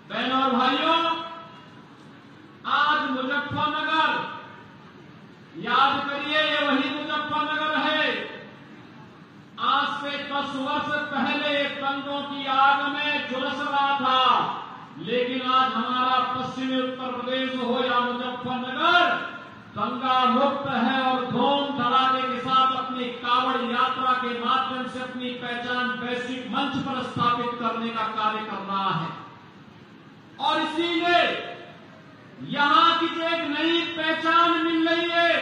बहनों और भाइयों, आज मुजफ्फरनगर, याद करिए ये वही मुजफ्फरनगर है। आज से 10 वर्ष पहले दंगों की आग में झुलस रहा था, लेकिन आज हमारा पश्चिमी उत्तर प्रदेश हो या मुजफ्फरनगर दंगा मुक्त है और धूम धड़ाके के साथ अपनी कावड़ यात्रा के माध्यम से अपनी पहचान वैश्विक मंच पर स्थापित करने का कार्य कर रहा है। और इसीलिए यहां की जो एक नई पहचान मिल रही है,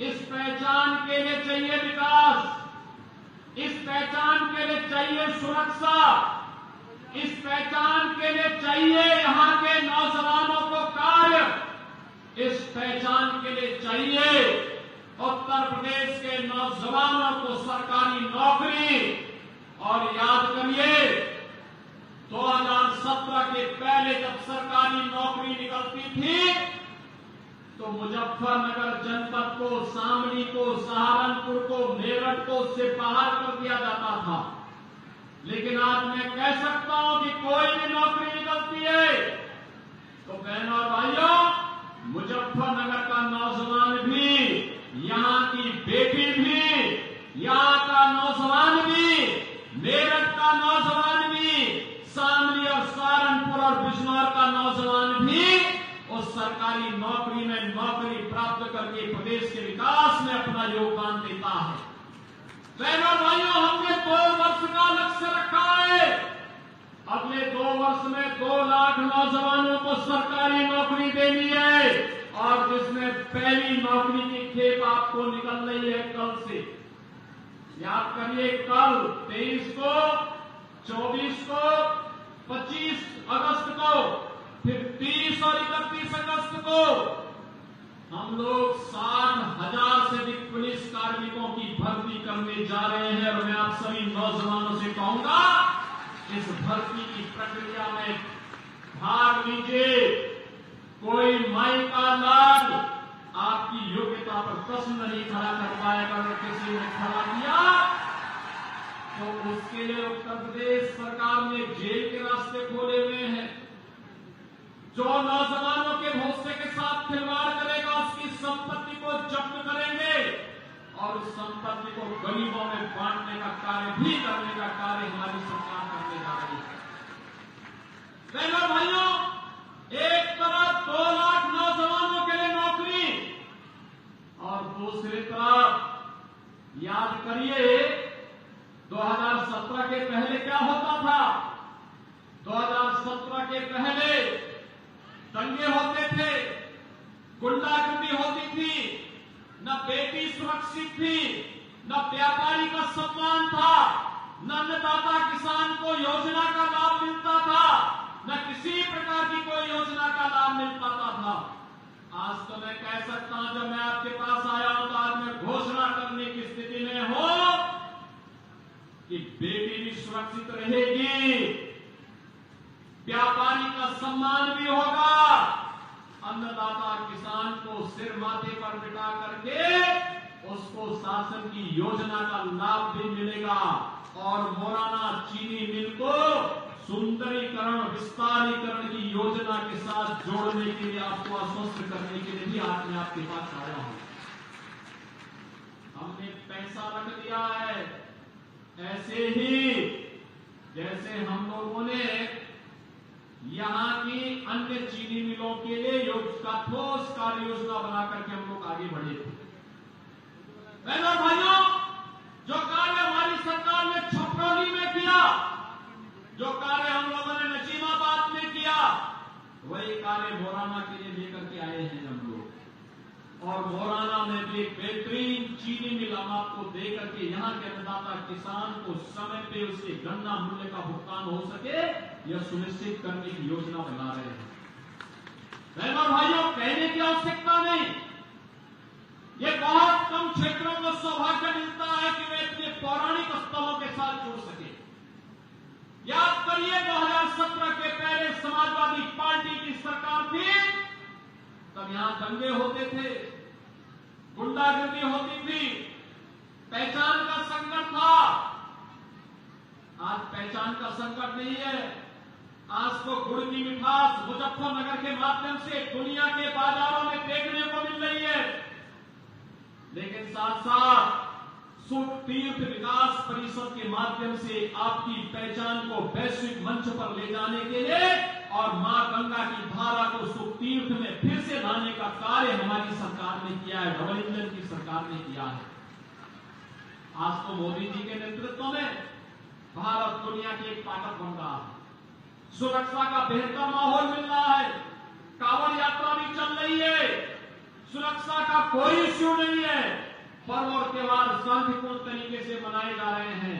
इस पहचान के लिए चाहिए विकास, इस पहचान के लिए चाहिए सुरक्षा, इस पहचान के लिए चाहिए यहां के नौजवानों को कार्य, इस पहचान के लिए चाहिए उत्तर प्रदेश के नौजवानों को सरकारी नौकरी। और याद करिए 2017 के पहले जब सरकारी नौकरी निकलती थी तो मुजफ्फरनगर जनपद को, शामली को, सहारनपुर को, मेरठ को उससे बाहर कर दिया जाता था। लेकिन आज मैं कह सकता हूं कि कोई भी नौकरी निकलती है तो बहनों और भाइयों, मुजफ्फरनगर का नौजवान भी, यहां की बेटी भी, यहां का नौजवान भी, मेरठ का नौजवान भी, शामली और सहारनपुर और बिजनौर का नौजवान भी उस सरकारी नौकरी में नौकरी प्राप्त करके प्रदेश के विकास में अपना योगदान देता है। बहनों भाइयों, हमने 2 वर्ष का लक्ष्य रखा है। अगले 2 वर्ष में 2 लाख नौजवानों को सरकारी नौकरी देनी है और जिसमें पहली नौकरी की खेप आपको निकल रही है कल से। याद करिए, कल 23 को, 24 को, 25 अगस्त को, फिर 30 और 31 अगस्त को हम लोग 60,000 से अधिक पुलिस कार्मिकों की भर्ती करने जा रहे हैं। और मैं आप सभी नौजवानों से कहूंगा, इस भर्ती की प्रक्रिया में भाग लीजिए। कोई माई का लाल आपकी योग्यता पर प्रश्न नहीं खड़ा कर पाएगा। अगर किसी ने खड़ा किया तो उसके लिए उत्तर प्रदेश सरकार ने जेल के रास्ते खोले हुए हैं। जो नौजवानों के भरोसे के साथ खिलवाड़ करेगा उसकी संपत्ति को जब्त करेंगे और उस संपत्ति को गरीबों में बांटने का कार्य भी करने का कार्य हमारी सरकार करने जा रही है। बहनों भाइयों, एक तरफ 2 लाख नौजवानों के लिए नौकरी और दूसरी तरफ याद करिए 2017 के पहले क्या होता था। 2017 के पहले दंगे होते थे, गुंडागर्दी होती थी, न बेटी सुरक्षित थी, न व्यापारी का सम्मान था, न अन्नदाता किसान को योजना का लाभ मिलता था, न किसी प्रकार की कोई योजना का लाभ मिल पाता था। आज तो मैं कह सकता हूं, जब मैं आपके पास आया हूं तो आज मैं घोषणा करने की स्थिति में हूं कि बेटी भी सुरक्षित रहेगी, व्यापारी का सम्मान भी होगा, अन्नदाता किसान को सिर माथे पर बिठा करके उसको शासन की योजना का लाभ भी मिलेगा। और मोराना चीनी मिल को सुंदरीकरण, विस्तारीकरण की योजना के साथ जोड़ने के लिए, आपको आश्वस्त करने के लिए भी आज मैं आपके पास आया हूं। हमने पैसा रख दिया है, ऐसे ही जैसे हम लोगों ने यहां की अन्य चीनी मिलों के लिए ठोस कार्य योजना बनाकर के हम लोग आगे बढ़े थे। बहनों भाइयों, जो कार्य हमारी सरकार ने छपरौली में किया, जो कार्य हम लोगों ने नजीमाबाद में किया, वही कार्य मोराना के लिए लेकर के आए हैं हम लोग। और मोराना में भी एक बेहतरीन चीनी मिल हम आपको देकर के यहाँ के अन्नदाता किसान को समय पे उसके गन्ना मूल्य का भुगतान हो सके, यह सुनिश्चित करने की योजना बना रहे हैं। बहनों भाइयों, कहने की आवश्यकता नहीं, ये बहुत कम क्षेत्रों को सौभाग्य मिलता है कि वे अपने पौराणिक स्थलों के साथ जुड़ सके। याद करिए 2017 के पहले समाजवादी पार्टी की सरकार थी, तब यहां दंगे होते थे, गुंडागर्दी होती थी, पहचान का संकट था। आज पहचान का संकट नहीं है। आज तो गुड़ मिठास मुजफ्फरनगर के माध्यम से दुनिया के बाजारों में देखने को मिल रही है। लेकिन साथ साथ सुख तीर्थ विकास परिषद के माध्यम से आपकी पहचान को वैश्विक मंच पर ले जाने के लिए और मां गंगा की धारा को सुख तीर्थ में फिर से लाने का कार्य हमारी सरकार ने किया है, डबल इंजन की सरकार ने किया है। आज तो मोदी जी के नेतृत्व में भारत दुनिया की एक ताकत बन रहा है, सुरक्षा का बेहतर माहौल मिल रहा है, कांवड़ यात्रा भी चल रही है, सुरक्षा का कोई इश्यू नहीं है, पर्व और त्योहार शांतिपूर्ण तरीके से मनाए जा रहे हैं।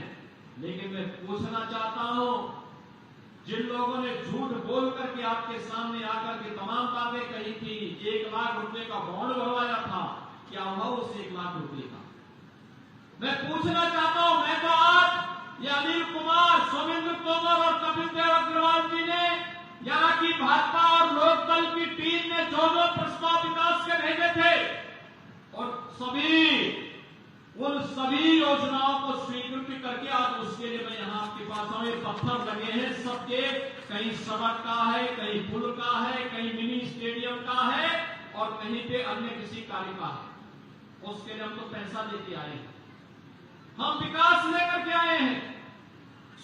लेकिन मैं पूछना चाहता हूं, जिन लोगों ने झूठ बोल करके आपके सामने आकर के तमाम बातें कही थी, 1 लाख रुपए का बॉन्ड भरवाया था, क्या हुआ उस 1 लाख रुपए का? मैं पूछना चाहता हूं, मैं तो आज ये अनिल कुमार, सोमेंद्र तोमर और कपिल देव अग्रवाल जी ने, यहाँ की भाजपा और लोकदल की टीम ने जो प्रस्ताव विकास के भेजे थे और उन सभी योजनाओं को स्वीकृति करके आज उसके लिए मैं यहाँ आपके पास आऊं। ये पत्थर लगे हैं सबके, कहीं सड़क का है, कहीं पुल का है, कहीं मिनी स्टेडियम का है और कहीं पे अन्य किसी कार्य का है। उसके लिए हम तो पैसा लेके आए हैं, हम विकास लेकर के आए हैं,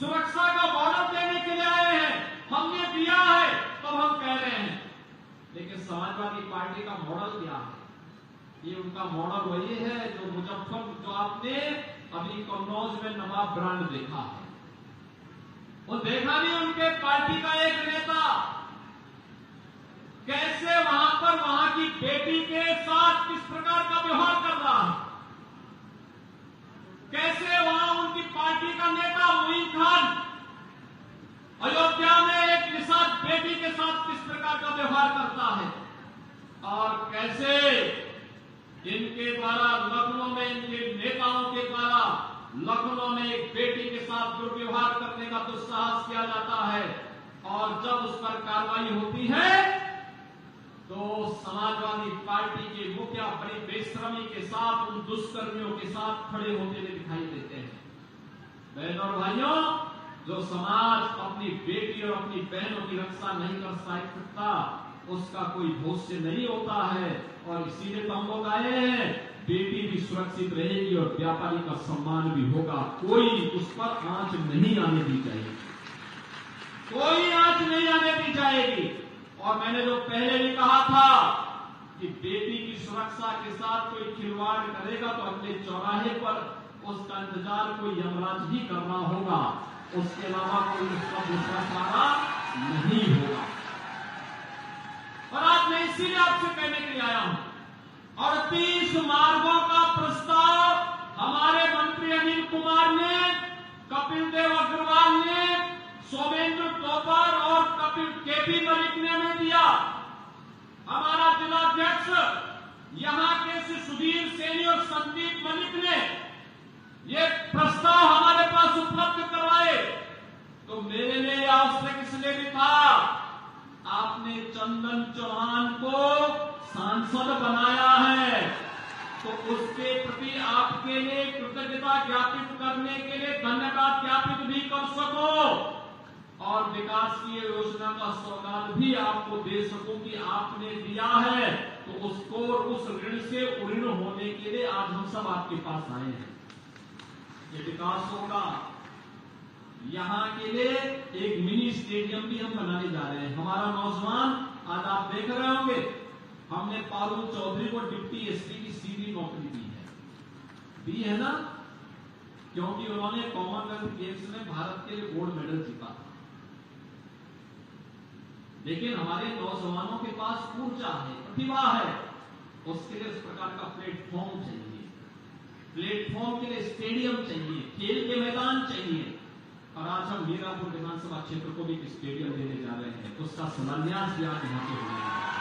सुरक्षा का बॉर्डर देने के लिए आए हैं, हमने दिया है तब हम कह रहे हैं। लेकिन समाजवादी पार्टी का मॉडल क्या है? ये उनका मॉडल वही है जो आपने अभी कन्नौज में नवाब ब्रांड देखा है। वो देखा नहीं उनके पार्टी का एक नेता कैसे वहां पर वहां की बेटी के साथ किस प्रकार का व्यवहार कर रहा है, कैसे वहां उनकी पार्टी का नेता मोइन खान अयोध्या में एक निषाद बेटी के साथ किस प्रकार का व्यवहार करता है और कैसे इनके द्वारा लखनऊ में, इनके नेताओं के द्वारा लखनऊ में एक बेटी के साथ दुर्व्यवहार करने का दुस्साहस किया जाता है और जब उस पर कार्रवाई होती है तो समाजवादी पार्टी के मुखिया बड़ी बेशर्मी के साथ उन दुष्कर्मियों के साथ खड़े होते हुए दिखाई देते हैं। बहनों और भाइयों, जो समाज अपनी बेटी और अपनी बहनों की रक्षा नहीं कर सकता उसका कोई भविष्य नहीं होता है और इसीलिए तो हम लोग आए हैं। बेटी भी सुरक्षित रहेगी और व्यापारी का सम्मान भी होगा, कोई उस पर आंच नहीं आने दी जाएगी, कोई आंच नहीं आने दी जाएगी। और मैंने जो पहले भी कहा था कि बेटी की सुरक्षा के साथ कोई खिलवाड़ करेगा तो अगले चौराहे पर उसका इंतजार कोई यमराज ही करना होगा, उसके अलावा कोई उसका दूसरा चारा नहीं होगा। और आज मैं इसीलिए आपसे कहने के लिए आया हूं। 38 मार्गों का प्रस्ताव हमारे मंत्री अनिल कुमार ने, कपिल देव अग्रवाल ने, सोमेंद्र तोमर और केपी मलिक ने हमें दिया। हमारा जिलाध्यक्ष यहां के श्री सुधीर सेनी और संदीप मलिक ने ये प्रस्ताव हमारे पास उपलब्ध करवाए। तो मेरे लिए आवश्यक इसलिए भी था, आपने चंदन चौहान को सांसद बनाया है तो उसके प्रति आपके लिए कृतज्ञता ज्ञापित करने के लिए धन्यवाद ज्ञापित भी कर सको और विकास की योजना का सौगात भी आपको दे सकूं कि आपने दिया है, तो उसको उस ऋण से ऋण होने के लिए आज हम सब आपके पास आए हैं। ये विकास होगा, यहाँ के लिए एक मिनी स्टेडियम भी हम बनाने जा रहे हैं। हमारा नौजवान, आज आप देख रहे होंगे, हमने पारुल चौधरी को डिप्टी एसपी की सीधी नौकरी दी है ना, क्योंकि उन्होंने कॉमनवेल्थ गेम्स में भारत के लिए गोल्ड मेडल जीता। लेकिन हमारे नौजवानों के पास ऊर्जा है, प्रतिभा है, उसके लिए इस प्रकार का प्लेटफॉर्म चाहिए, प्लेटफॉर्म के लिए स्टेडियम चाहिए, खेल के मैदान चाहिए। और आज हम मीरापुर विधानसभा क्षेत्र को भी एक स्टेडियम देने जा रहे हैं, उसका शिलान्यास भी आज यहाँ पे होने वाला है।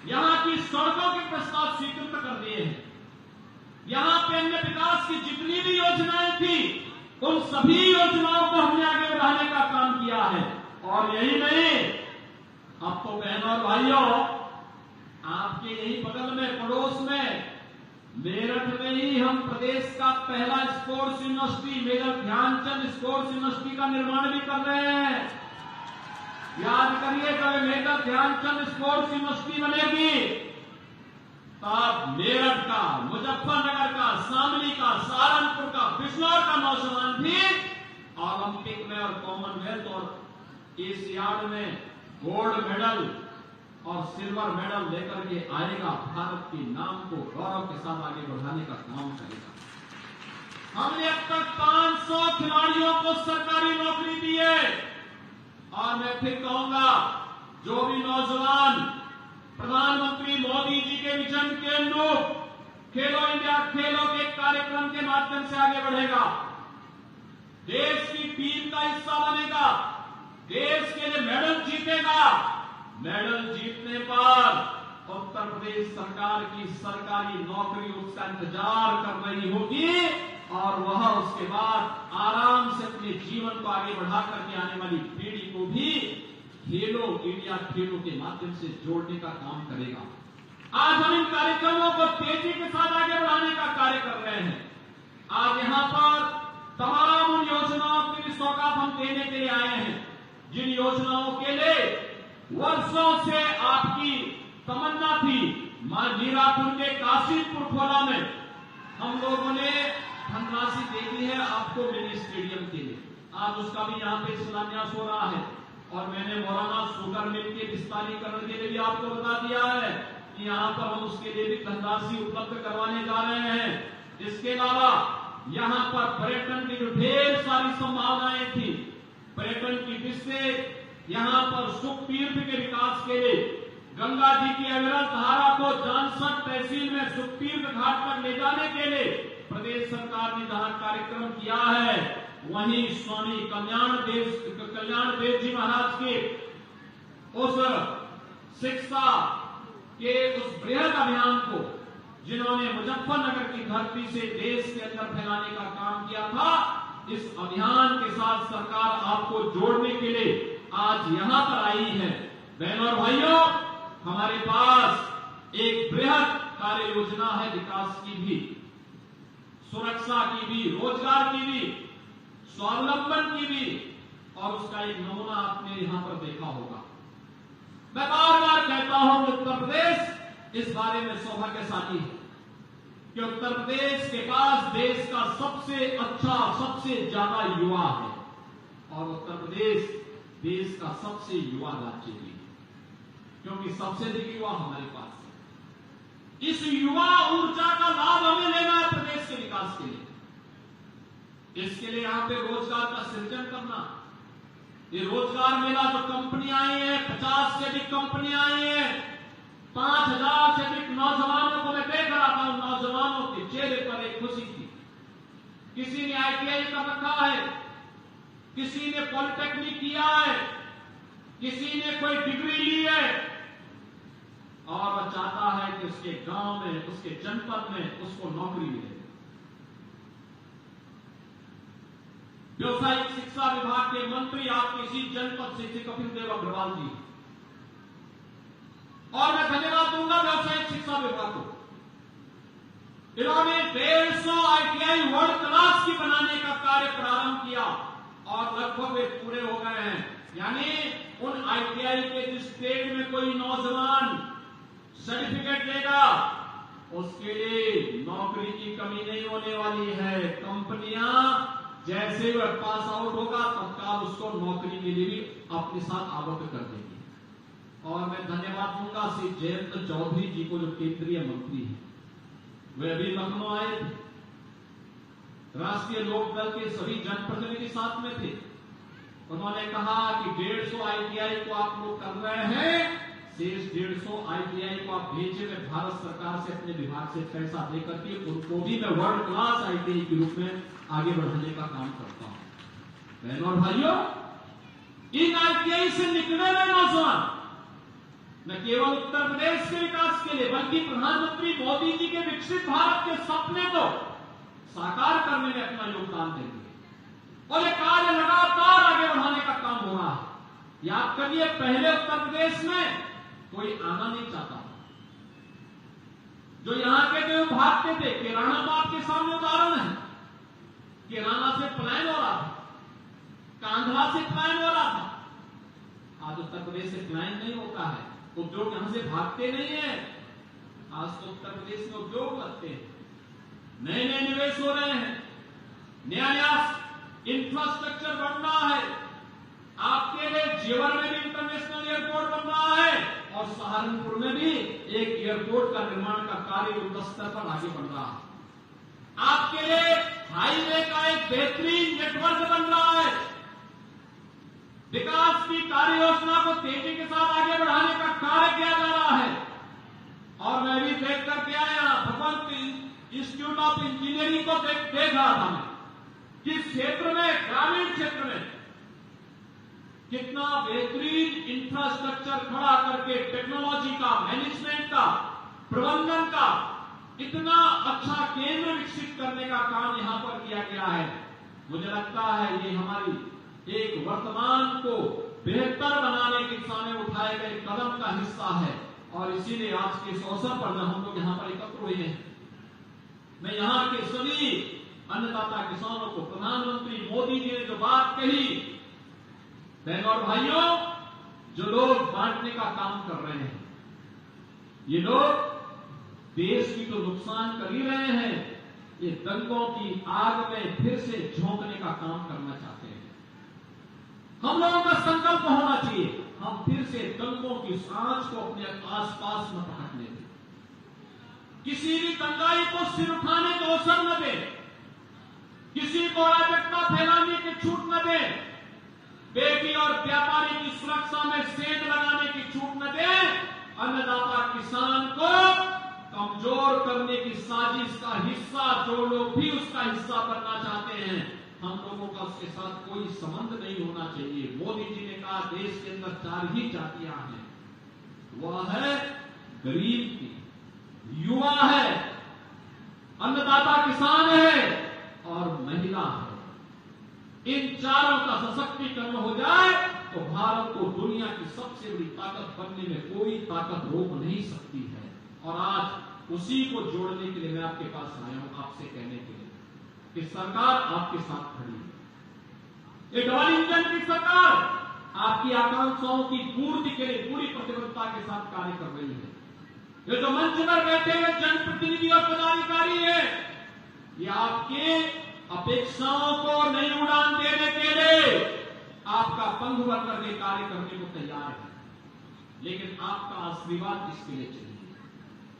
यहाँ की सड़कों के प्रस्ताव स्वीकृत कर दिए हैं, यहाँ पे अन्य विकास की जितनी भी योजनाएं थी उन सभी योजनाओं को हमने आगे बढ़ाने का काम किया है। और यही नहीं, अब तो बहनों और भाइयों, आपके यही बगल में, पड़ोस में, मेरठ में ही हम प्रदेश का पहला sports university, major Dhyan Chand sports university का निर्माण भी कर रहे हैं। याद करिए जब मेजर ध्यानचंद स्पोर्ट्स यूनिवर्सिटी बनेगी तब मेरठ का, मुजफ्फरनगर का, शामली का, सहारनपुर का, बिजनौर का नौजवान भी ओलंपिक में और कॉमनवेल्थ और एशियाड में गोल्ड मेडल और सिल्वर मेडल लेकर के आएगा। भारत के नाम को गौरव के साथ आगे बढ़ाने का काम करेगा। हमने अब तक 500 खिलाड़ियों को सरकारी नौकरी दी है और मैं फिर कहूंगा जो भी नौजवान प्रधानमंत्री मोदी जी के विजन के अनुरूप खेलो इंडिया खेलों के कार्यक्रम के माध्यम से आगे बढ़ेगा, देश की टीम का हिस्सा बनेगा, देश के लिए मेडल जीतेगा, मेडल जीतने पर उत्तर प्रदेश सरकार की सरकारी नौकरी उसका इंतजार कर रही होगी और वह उसके बाद आराम से अपने जीवन को आगे बढ़ा करके आने वाली पीढ़ी को भी खेलो इंडिया खेलों के माध्यम से जोड़ने का काम करेगा। आज हम इन कार्यक्रमों को तेजी के साथ आगे बढ़ाने का कार्य कर रहे हैं। आज यहां पर तमाम उन योजनाओं की भी सौगात हम देने के लिए आए हैं जिन योजनाओं के लिए वर्षों से आपकी तमन्ना थी। मां मीरापुर के काशिमपुर खोला में हम लोगों ने धनराशि दे दी है आपको मिनी स्टेडियम के लिए, आज उसका भी यहाँ पे शिलान्यास हो रहा है और मैंने मौलाना शुगर मिल के विस्तारीकरण के लिए भी आपको बता दिया है कि यहाँ पर हम उसके लिए भी धनराशि उपलब्ध करवाने जा रहे हैं। इसके अलावा यहाँ पर पर्यटन की जो ढेर सारी संभावनाएं थी, पर्यटन की दृष्टि यहाँ पर सुख तीर्थ के विकास के लिए गंगा जी की अविरल धारा को जानसठ तहसील में सुख तीर्थ घाट तक ले जाने के लिए प्रदेश सरकार ने जहां कार्यक्रम किया है, वहीं स्वामी कल्याण देव जी महाराज के उस शिक्षा के उस बृहद अभियान को जिन्होंने मुजफ्फरनगर की धरती से देश के अंदर फैलाने का काम किया था, इस अभियान के साथ सरकार आपको जोड़ने के लिए आज यहां पर आई है। बहनों और भाइयों, हमारे पास एक बृहद कार्य योजना है, विकास की भी, सुरक्षा की भी, रोजगार की भी, स्वावलंबन की भी, और उसका एक नमूना आपने यहां पर देखा होगा। मैं बार बार कहता हूं उत्तर प्रदेश इस बारे में सौभाग्यशाली है कि उत्तर प्रदेश के पास देश का सबसे अच्छा, सबसे ज्यादा युवा है और उत्तर प्रदेश देश का सबसे युवा राज्य भी है, क्योंकि सबसे अधिक युवा हमारे पास है। इस युवा ऊर्जा का लाभ हमें लेना है प्रदेश के विकास के लिए। इसके लिए यहां पे रोजगार का सृजन करना, ये रोजगार मेला जो कंपनियां आई है, 50 से अधिक कंपनियां आई है, 5000 से अधिक नौजवानों को मैं देख रहा था, नौजवानों के चेहरे पर एक खुशी थी। किसी ने ITI कर रखा है, किसी ने पॉलिटेक्निक किया है, किसी ने कोई डिग्री ली है और वह चाहता है कि उसके गांव में, उसके जनपद में उसको नौकरी मिले। व्यवसायिक शिक्षा विभाग के मंत्री आपके इसी जनपद से श्री कपिल देव अग्रवाल जी, और मैं धन्यवाद दूंगा व्यवसायिक शिक्षा विभाग को। इन्होंने 150 ITI वर्ल्ड क्लास की बनाने का कार्य प्रारंभ किया और लगभग वे पूरे हो गए हैं। यानी उन ITI के जिस स्टेट में कोई नौजवान सर्टिफिकेट लेगा उसके लिए नौकरी की कमी नहीं होने वाली है। कंपनियां जैसे वह पास आउट होगा तत्काल उसको नौकरी के लिए भी अपने साथ आबद्ध कर देंगे। और मैं धन्यवाद दूंगा श्री जयंत चौधरी जी को, जो केंद्रीय मंत्री हैं, वे अभी लखनऊ आए थे, राष्ट्रीय लोकदल के सभी जनप्रतिनिधि साथ में थे। उन्होंने कहा कि 150 ITI को आप लोग कर रहे हैं, शेष 150 ITI को आप भेजे, मैं भारत सरकार से अपने विभाग से पैसा देकर के उनको भी मैं वर्ल्ड क्लास ITI के रूप में आगे बढ़ाने का काम करता हूं। बहनों और भाइयों, इन ITI से निकले हुए नौजवान न केवल उत्तर प्रदेश के विकास के लिए बल्कि प्रधानमंत्री मोदी जी के विकसित भारत के सपने को साकार करने में अपना योगदान देंगे और ये कार्य लगातार आगे बढ़ाने का काम हो रहा है। याद करिए, पहले उत्तर प्रदेश में कोई आना नहीं चाहता, जो यहां के जो भागते थे, किराना तो आपके सामने उदाहरण है, किराना से पलायन हो रहा था, कांधला से पलायन हो रहा था। आज पहले से प्लान नहीं होता है, उद्योग यहां से भागते नहीं है। आज तो उत्तर प्रदेश में उद्योग लगते हैं, नए नए निवेश हो रहे हैं, नया नया इंफ्रास्ट्रक्चर बन रहा है। आपके लिए जेवर में भी इंटरनेशनल एयरपोर्ट बन रहा है और सहारनपुर में भी एक एयरपोर्ट का निर्माण का कार्य युद्ध स्तर पर आगे बढ़ रहा है। आपके लिए हाईवे का एक बेहतरीन नेटवर्क बन रहा है। विकास की कार्य योजना को तेजी के साथ आगे बढ़ाने का कार्य किया जा रहा है। और मैं भी देख करके आया, भगवंत इंस्टीट्यूट ऑफ इंजीनियरिंग को देख रहा था मैं, किस क्षेत्र में, ग्रामीण क्षेत्र में कितना बेहतरीन इंफ्रास्ट्रक्चर खड़ा करके टेक्नोलॉजी का, मैनेजमेंट का, प्रबंधन का इतना अच्छा केंद्र विकसित करने का काम यहां पर किया गया है। मुझे लगता है ये हमारी एक वर्तमान को बेहतर बनाने की दिशा में उठाए गए कदम का हिस्सा है और इसीलिए आज के इस अवसर पर हम लोग यहाँ पर एकत्र हुए हैं। मैं यहाँ के सभी अन्नदाता किसानों को, प्रधानमंत्री मोदी जी ने जो बात कही, बहनों और भाइयों, जो लोग बांटने का काम कर रहे हैं, ये लोग देश की तो नुकसान कर ही रहे हैं, ये दंगों की आग में फिर से झोंकने का काम करना चाहते हैं। हम लोगों का संकल्प होना चाहिए, हम फिर से दंगों की आंच को अपने आसपास न पकड़ने दें, किसी भी दंगाई को सिर उठाने को अवसर न दें, किसी को अराजकता फैलाने की छूट न दें, बेटी और व्यापारी की सुरक्षा में सेंध लगाने की छूट न दें, अन्नदाता किसान को कमजोर करने की साजिश का हिस्सा जो लोग भी उसका हिस्सा बनना चाहते हैं, हम लोगों का उसके साथ कोई संबंध नहीं होना चाहिए। मोदी जी ने कहा देश के अंदर 4 ही जातियां हैं, वह है गरीब की, युवा है, अन्नदाता किसान है और महिला है। इन चारों का सशक्तिकरण हो जाए तो भारत को दुनिया की सबसे बड़ी ताकत बनने में कोई ताकत रोक नहीं सकती है। और आज उसी को जोड़ने के लिए मैं आपके पास आया हूं, आपसे कहने के लिए कि सरकार आपके साथ खड़ी है। ये डबल इंजन की सरकार आपकी आकांक्षाओं की पूर्ति के लिए पूरी प्रतिबद्धता के साथ कार्य कर रही है। ये जो मंच पर बैठे हुए जनप्रतिनिधि और पदाधिकारी है, ये आपके अपेक्षाओं को नई उड़ान देने के लिए आपका पंख भर करके कार्य करने को तैयार है, लेकिन आपका आशीर्वाद इसके लिए चाहिए।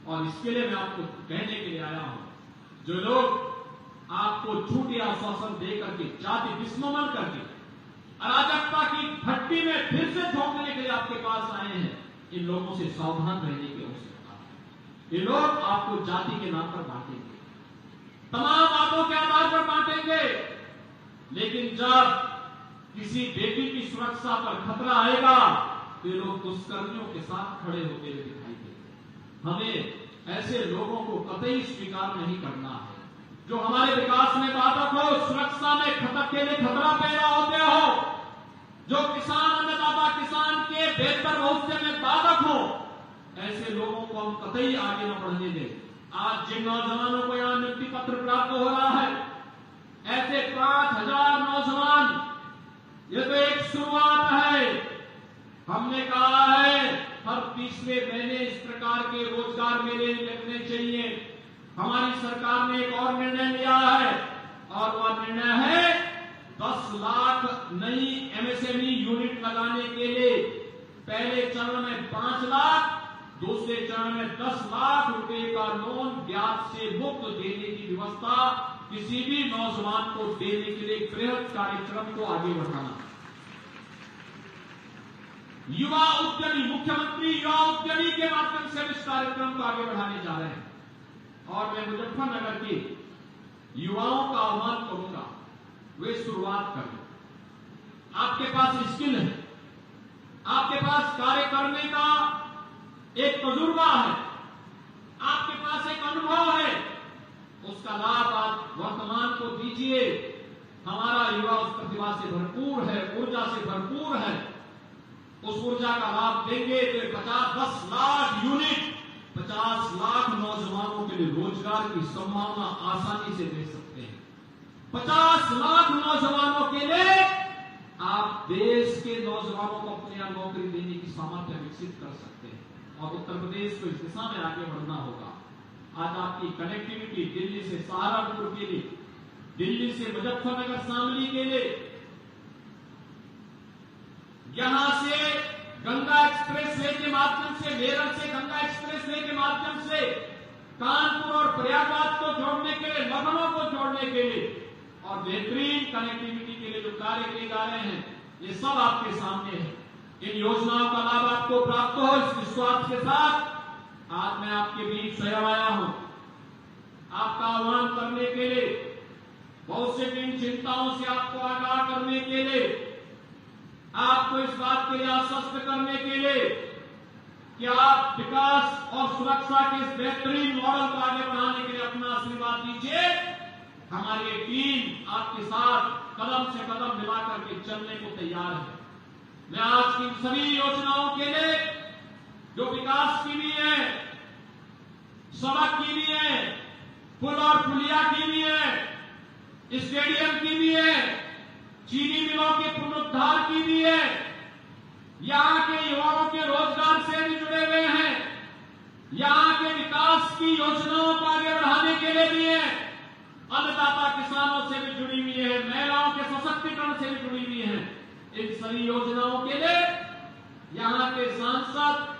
और इसके लिए मैं आपको कहने के लिए आया हूं, जो लोग आपको झूठे आश्वासन दे करके, जाति विस्मरण करके, अराजकता की भट्टी में फिर से झोंकने के लिए आपके पास आए हैं, इन लोगों से सावधान रहने की आवश्यकता है। ये लोग आपको जाति के नाम पर बांटेंगे, तमाम बातों के आधार पर बांटेंगे, लेकिन जब किसी बेटी की सुरक्षा पर खतरा आएगा तो ये लोग दुष्कर्मियों के साथ खड़े होते हुए दिखाई देंगे। हमें ऐसे लोगों को कतई स्वीकार नहीं करना है, जो हमारे विकास में बाधक हो, सुरक्षा में के लिए खतरा पैदा होते हो, जो किसान, अन्नदाता किसान के बेहतर भविष्य में बाधक हो, ऐसे लोगों को हम कतई आगे न बढ़ने दें। आज जिन नौजवानों को यहां नियुक्ति पत्र प्राप्त हो रहा है, ऐसे 5000 नौजवान, ये तो एक शुरुआत है। हमने कहा है हर तीसरे महीने इस प्रकार के रोजगार मेले लगने चाहिए। हमारी सरकार ने एक और निर्णय लिया है और वह निर्णय है 10 लाख नई एमएसएमई यूनिट लगाने के लिए पहले चरण में 5 लाख, दूसरे चरण में 10 लाख रुपए का लोन ब्याज से मुक्त देने की व्यवस्था किसी भी नौजवान को देने के लिए बृहद कार्यक्रम को आगे बढ़ाना। युवा उद्यमी, मुख्यमंत्री युवा उद्यमी के माध्यम से इस कार्यक्रम को आगे बढ़ाने जा रहे हैं और मैं मुजफ्फरनगर के युवाओं का आह्वान करूंगा, वे शुरुआत करें। आपके पास स्किल है, आपके पास कार्य करने का एक तजुर्बा है, आपके पास एक अनुभव है, उसका लाभ आप वर्तमान को दीजिए। हमारा युवा उस प्रतिभा से भरपूर है, ऊर्जा से भरपूर है, उस ऊर्जा का लाभ देंगे तो 10 लाख यूनिट 50 लाख नौजवानों के लिए रोजगार की संभावना आसानी से दे सकते हैं। 50 लाख नौजवानों के लिए आप देश के नौजवानों को अपने यहाँ नौकरी देने की सामर्थ्य विकसित कर सकते हैं और उत्तर प्रदेश को इस दिशा में आगे बढ़ना होगा। आज आपकी कनेक्टिविटी दिल्ली से सहारनपुर के लिए, दिल्ली से मुजफ्फरनगर शामली के लिए, यहां से गंगा एक्सप्रेसवे के माध्यम से, मेरठ से गंगा एक्सप्रेसवे के माध्यम से कानपुर और प्रयागराज को जोड़ने के लिए, लखनऊ को जोड़ने के लिए और बेहतरीन कनेक्टिविटी के लिए जो कार्य किए जा रहे हैं, ये सब आपके सामने है। इन योजनाओं का लाभ आपको प्राप्त हो, इस विश्वास के साथ आज मैं आपके बीच स्वयं आया हूं, आपका आह्वान करने के लिए, बहुत से इन चिंताओं से आपको आगाह करने के लिए, आपको इस बात के लिए आश्वस्त करने के लिए कि आप विकास और सुरक्षा के इस बेहतरीन मॉडल को आगे बढ़ाने के लिए अपना आशीर्वाद दीजिए। हमारी ये टीम आपके साथ कदम से कदम मिलाकर के चलने को तैयार है। मैं आज की सभी योजनाओं के लिए, जो विकास की भी है, सड़क की भी है, पुल और पुलिया की भी है, स्टेडियम की भी है, चीनी मिलों के पुनरुद्धार की भी है, यहां के युवाओं के रोजगार से भी जुड़े हुए हैं, यहां के विकास की योजनाओं को आगे बढ़ाने के लिए भी है, अन्नदाता किसानों से भी जुड़ी हुई है, महिलाओं के सशक्तिकरण से भी जुड़ी हुई है। इन सभी योजनाओं के लिए यहां के सांसद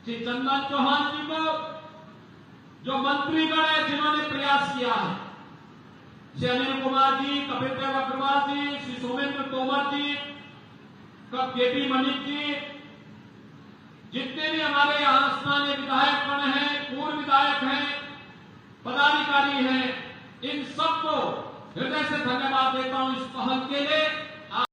श्री चंदन चौहान जी को, जो मंत्रीगण है जिन्होंने प्रयास किया है, श्री अनिल कुमार जी, कपिल देव अग्रवाल जी, श्री सोमेंद्र तोमर जी, केपी मलिक जी, जितने भी हमारे यहां स्थानीय विधायकगण हैं, पूर्व विधायक हैं, पदाधिकारी हैं, इन सबको हृदय से धन्यवाद देता हूं इस पहल के लिए।